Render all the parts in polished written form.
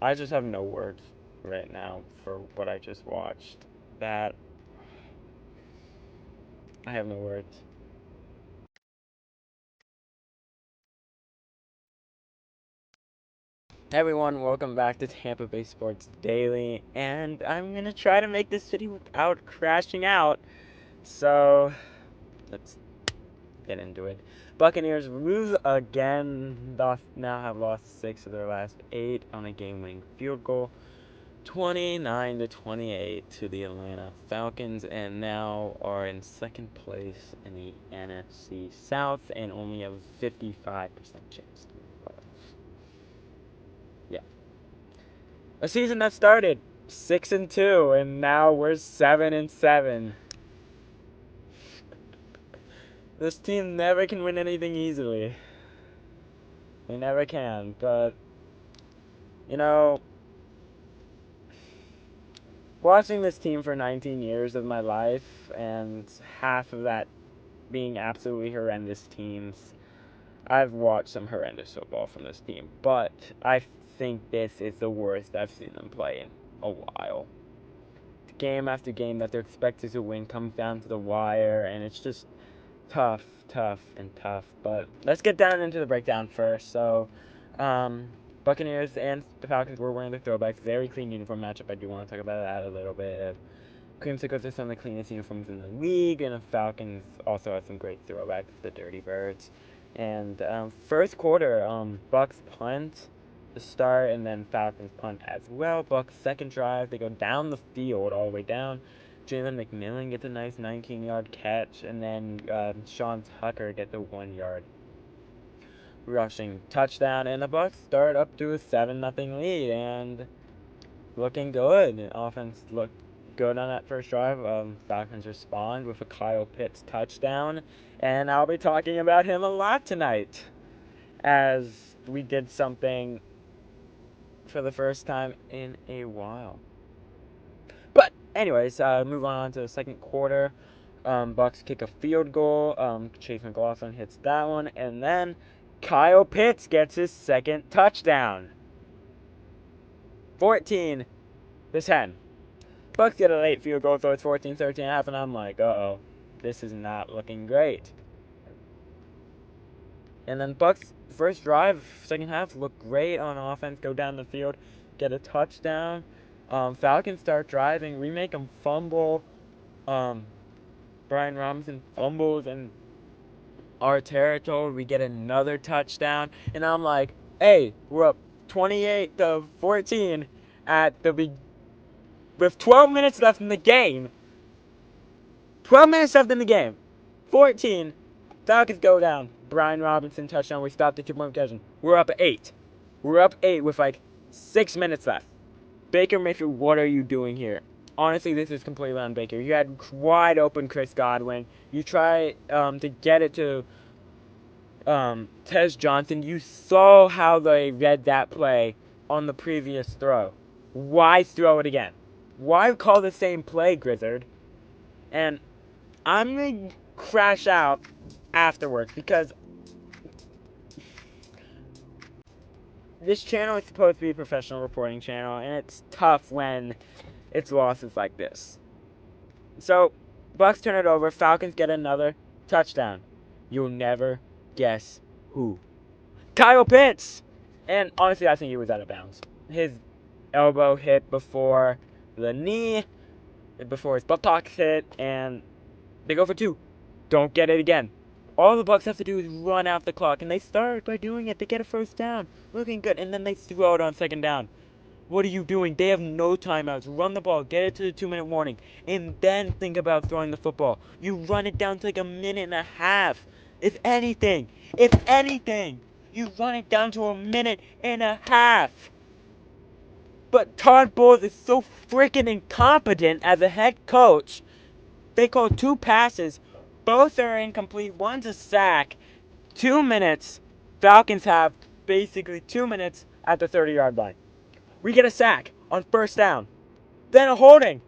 I just have no words right now for what I just watched. That I have no words. Hey everyone, welcome back to Tampa Bay Sports Daily, and I'm gonna try to make this video without crashing out. So let's get into it. Buccaneers lose again. Now have lost 6 of their last 8 on a game-winning field goal. 29-28 to the Atlanta Falcons, and now are in second place in the NFC South and only have a 55% chance to win the playoffs. Yeah. A season that started 6-2, and now we're 7-7. This team never can win anything easily. They never can, but you know, watching this team for 19 years of my life, and half of that being absolutely horrendous teams, I've watched some horrendous football from this team, but I think this is the worst I've seen them play in a while. Game after game that they're expected to win comes down to the wire, and it's just tough, and tough. But let's get down into the breakdown first. So, Buccaneers and the Falcons were wearing the throwbacks. Very clean uniform matchup. I do want to talk about that a little bit. Creamsicles are some of the cleanest uniforms in the league, and the Falcons also have some great throwbacks, the Dirty Birds. And first quarter, Bucs punt to start, and then Falcons punt as well. Bucs second drive, they go down the field all the way down. Jalen McMillan gets a nice 19-yard catch, and then Sean Tucker gets a 1-yard rushing touchdown, and the Bucs start up to a 7-0 lead, and looking good. Offense looked good on that first drive. Falcons respond with a Kyle Pitts touchdown, and I'll be talking about him a lot tonight, as we did something for the first time in a while. But anyways, move on to the second quarter. Bucs kick a field goal. Chase McLaughlin hits that one, and then Kyle Pitts gets his second touchdown. 14-10. Bucs get a late field goal, so it's 14-13.5, and I'm like, uh-oh, this is not looking great. And then Bucs' first drive, second half, look great on offense, go down the field, get a touchdown. Falcons start driving, we make them fumble. Brian Robinson fumbles in our territory, we get another touchdown, and I'm like, hey, we're up 28-14 with 12 minutes left in the game. 12 minutes left in the game. 14. Falcons go down. Brian Robinson touchdown. We stopped the 2-point conversion. We're up 8. We're up 8 with like 6 minutes left. Baker Mayfield, what are you doing here? Honestly, this is completely on Baker. You had wide open Chris Godwin. You try to get it to Tez Johnson. You saw how they read that play on the previous throw. Why throw it again? Why call the same play, Grizzard? And I'm going to crash out afterwards, because this channel is supposed to be a professional reporting channel, and it's tough when it's losses like this. So, Bucs turn it over. Falcons get another touchdown. You'll never guess who. Kyle Pitts! And honestly, I think he was out of bounds. His elbow hit before the knee, before his buttocks hit, and they go for 2. Don't get it again. All the Bucs have to do is run out the clock, and they start by doing it. They get a first down, looking good, and then they throw it on second down. What are you doing? They have no timeouts. Run the ball, get it to the 2-minute warning, and then think about throwing the football. You run it down to like a minute and a half. If anything, you run it down to a minute and a half. But Todd Bowles is so freaking incompetent as a head coach. They called 2 passes. Both are incomplete. One's a sack. 2 minutes. Falcons have basically 2 minutes at the 30-yard line. We get a sack on first down. Then a holding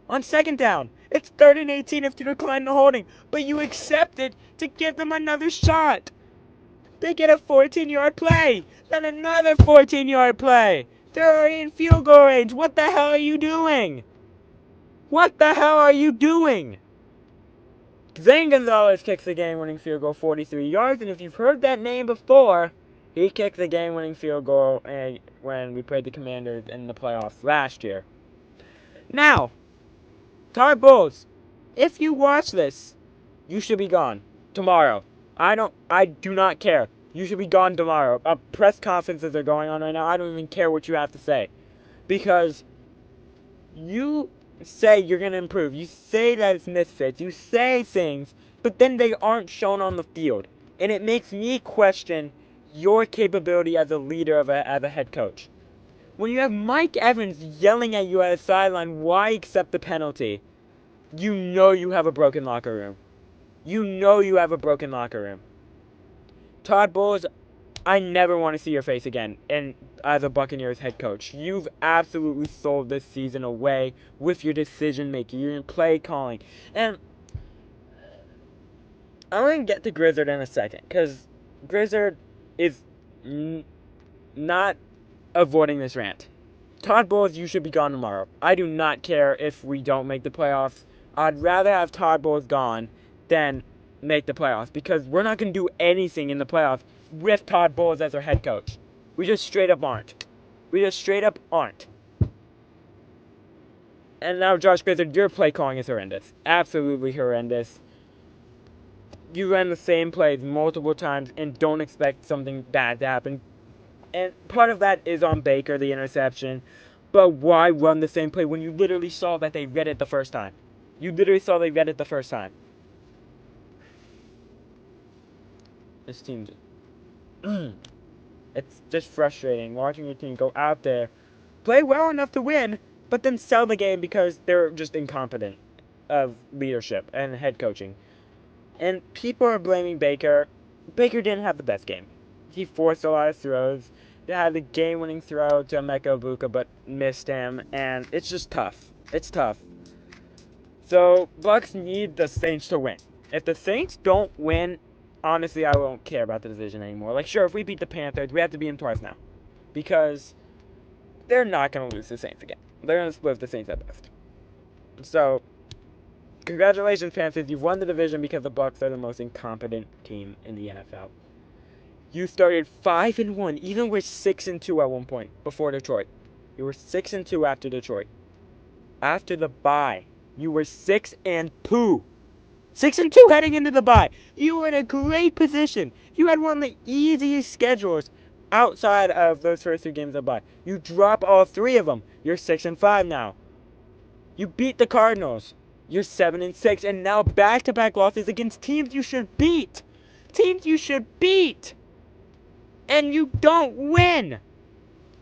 on second down. It's 3rd and 18 if you decline the holding, but you accept it to give them another shot. They get a 14-yard play. Then another 14-yard play. They're already in field goal range. What the hell are you doing? What the hell are you doing? Zane Gonzalezz kicks the game-winning field goal 43 yards, and if you've heard that name before, he kicked the game-winning field goal when we played the Commanders in the playoffs last year. Now, Todd Bowles, if you watch this, you should be gone tomorrow. I do not care. You should be gone tomorrow. Press conferences are going on right now. I don't even care what you have to say. Because you say you're going to improve. You say that it's misfits. You say things, but then they aren't shown on the field. And it makes me question your capability as a leader, as a head coach. When you have Mike Evans yelling at you at the sideline, why accept the penalty? You know you have a broken locker room. You know you have a broken locker room. Todd Bowles, I never want to see your face again as a Buccaneers head coach. You've absolutely sold this season away with your decision making, your play calling. And I'm going to get to Grizzard in a second, because Grizzard is not avoiding this rant. Todd Bowles, you should be gone tomorrow. I do not care if we don't make the playoffs. I'd rather have Todd Bowles gone than make the playoffs, because we're not going to do anything in the playoffs with Todd Bowles as our head coach. We just straight up aren't. We just straight up aren't. And now, Josh Grizzard, your play calling is horrendous. Absolutely horrendous. You ran the same plays multiple times and don't expect something bad to happen. And part of that is on Baker, the interception. But why run the same play when you literally saw that they read it the first time? You literally saw they read it the first time. This team it's just frustrating watching your team go out there, play well enough to win, but then sell the game because they're just incompetent of leadership and head coaching. And people are blaming Baker. Baker didn't have the best game. He forced a lot of throws. They had the game-winning throw to Emeka Egbuka, but missed him, and it's just tough. It's tough. So, Bucs need the Saints to win. If the Saints don't win, honestly, I won't care about the division anymore. Like, sure, if we beat the Panthers, we have to beat them twice now. Because they're not going to lose the Saints again. They're going to split the Saints at best. So, congratulations, Panthers. You've won the division because the Bucs are the most incompetent team in the NFL. You started 5-1, even with 6-2 at one point before Detroit. You were 6-2 after Detroit. After the bye, you were 6-2. 6-2 heading into the bye. You were in a great position. You had one of the easiest schedules outside of those first 3 games of the bye. You drop all 3 of them. You're 6-5 now. You beat the Cardinals. You're 7-6, and now back-to-back losses against teams you should beat. Teams you should beat. And you don't win.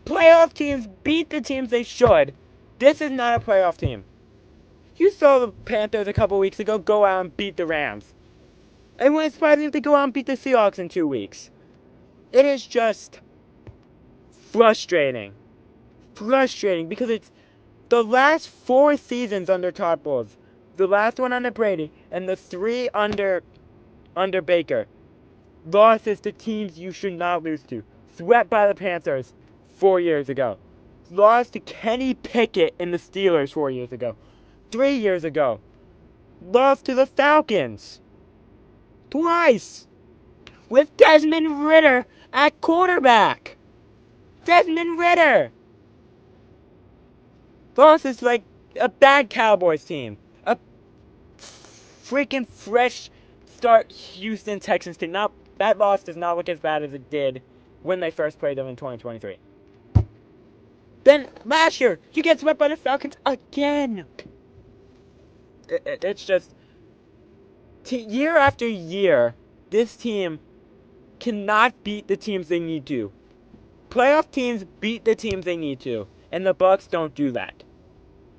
Playoff teams beat the teams they should. This is not a playoff team. You saw the Panthers a couple weeks ago go out and beat the Rams. It wouldn't surprise me if they go out and beat the Seahawks in 2 weeks. It is just frustrating. Frustrating because it's the last 4 seasons under Todd Bowles. The last one under Brady and the 3 under Baker. Losses to teams you should not lose to. Swept by the Panthers 4 years ago. Lost to Kenny Pickett and the Steelers 4 years ago. 3 years ago. Lost to the Falcons. Twice. With Desmond Ridder at quarterback. Desmond Ridder. Losses like a bad Cowboys team. A freaking fresh start Houston Texans team. Now, that loss does not look as bad as it did when they first played them in 2023. Then, last year, you get swept by the Falcons again. It's just, year after year, this team cannot beat the teams they need to. Playoff teams beat the teams they need to, and the Bucs don't do that.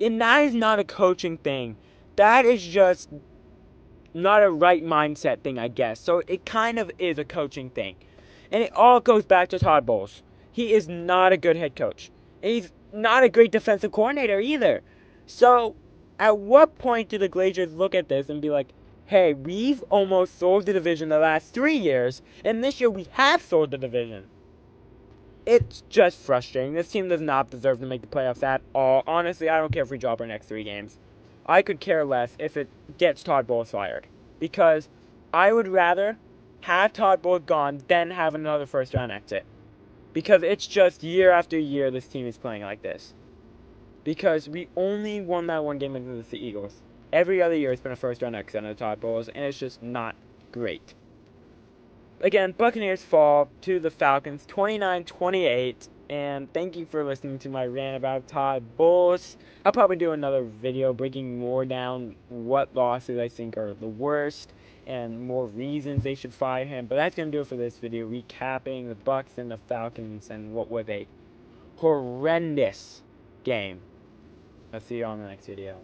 And that is not a coaching thing. That is just not a right mindset thing, I guess. So it kind of is a coaching thing. And it all goes back to Todd Bowles. He is not a good head coach. And he's not a great defensive coordinator either. So at what point do the Glazers look at this and be like, hey, we've almost sold the division the last 3 years, and this year we have sold the division. it's just frustrating. This team does not deserve to make the playoffs at all. Honestly, I don't care if we drop our next 3 games. I could care less if it gets Todd Bowles fired. Because I would rather have Todd Bowles gone than have another first-round exit. Because it's just year after year this team is playing like this. Because we only won that one game against the Eagles. Every other year it's been a first-round exit under Todd Bowles, and it's just not great. Again, Buccaneers fall to the Falcons 29-28, and thank you for listening to my rant about Todd Bowles. I'll probably do another video breaking more down what losses I think are the worst and more reasons they should fire him, but that's going to do it for this video, recapping the Bucs and the Falcons and what was a horrendous game. I'll see you on the next video.